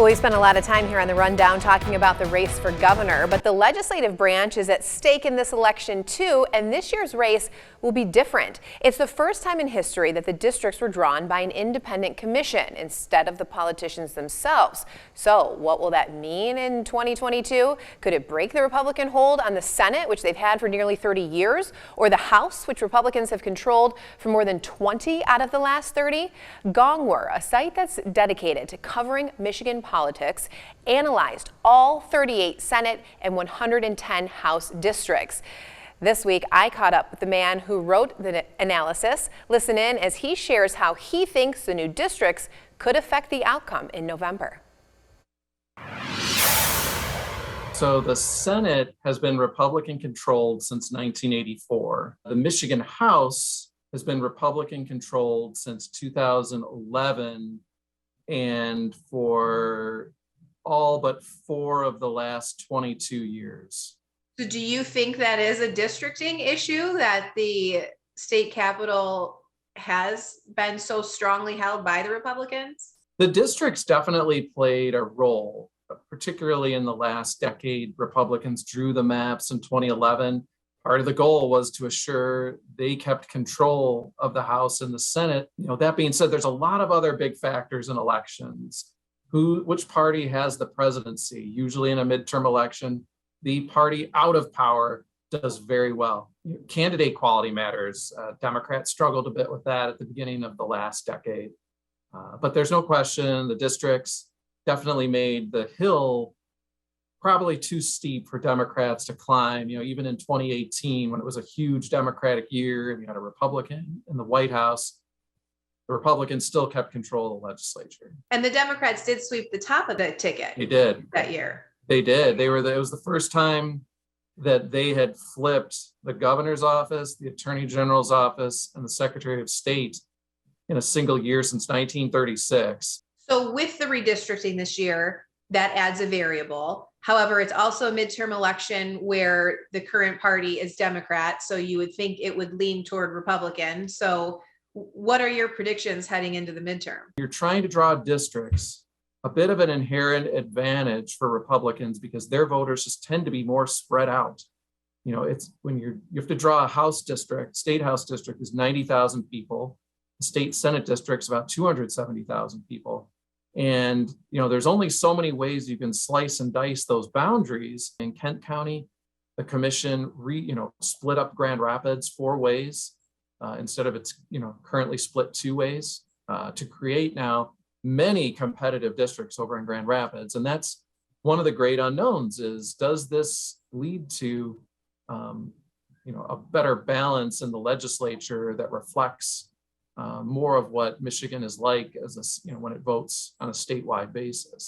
Well, we spent a lot of time here on the Rundown talking about the race for governor, but the legislative branch is at stake in this election too, and this year's race will be different. It's the first time in history that the districts were drawn by an independent commission instead of the politicians themselves. So what will that mean in 2022? Could it break the Republican hold on the Senate, which they've had for nearly 30 years, or the House, which Republicans have controlled for more than 20 out of the last 30? Gongwer, a site that's dedicated to covering Michigan politics, analyzed all 38 Senate and 110 House districts. This week, I caught up with the man who wrote the analysis. Listen in as he shares how he thinks the new districts could affect the outcome in November. So the Senate has been Republican controlled since 1984. The Michigan House has been Republican controlled since 2011 and for all but 4 of the last 22 years. So do you think that is a districting issue, that the state capitol has been so strongly held by the Republicans? The districts definitely played a role, particularly in the last decade. Republicans drew the maps in 2011. Part of the goal was to assure they kept control of the House and the Senate. That being said, there's a lot of other big factors in elections. Which party has the presidency? Usually in a midterm election, the party out of power does very well. Candidate quality matters. Democrats struggled a bit with that at the beginning of the last decade. But there's no question the districts definitely made the hill probably too steep for Democrats to climb. Even in 2018, when it was a huge Democratic year and you had a Republican in the White House, the Republicans still kept control of the legislature. And the Democrats did sweep the top of the ticket. They did. That year. They did. It was the first time that they had flipped the governor's office, the attorney general's office, and the secretary of state in a single year since 1936. So with the redistricting this year, that adds a variable. However, it's also a midterm election where the current party is Democrat, so you would think it would lean toward Republican. So what are your predictions heading into the midterm? You're trying to draw districts, a bit of an inherent advantage for Republicans because their voters just tend to be more spread out. It's when you have to draw a House district, state House district is 90,000 people. The state Senate district's about 270,000 people. And, there's only so many ways you can slice and dice those boundaries. In Kent County, the commission split up Grand Rapids 4 ways instead of its, currently split 2 ways to create now many competitive districts over in Grand Rapids. And that's one of the great unknowns is, does this lead to, a better balance in the legislature that reflects more of what Michigan is like as when it votes on a statewide basis.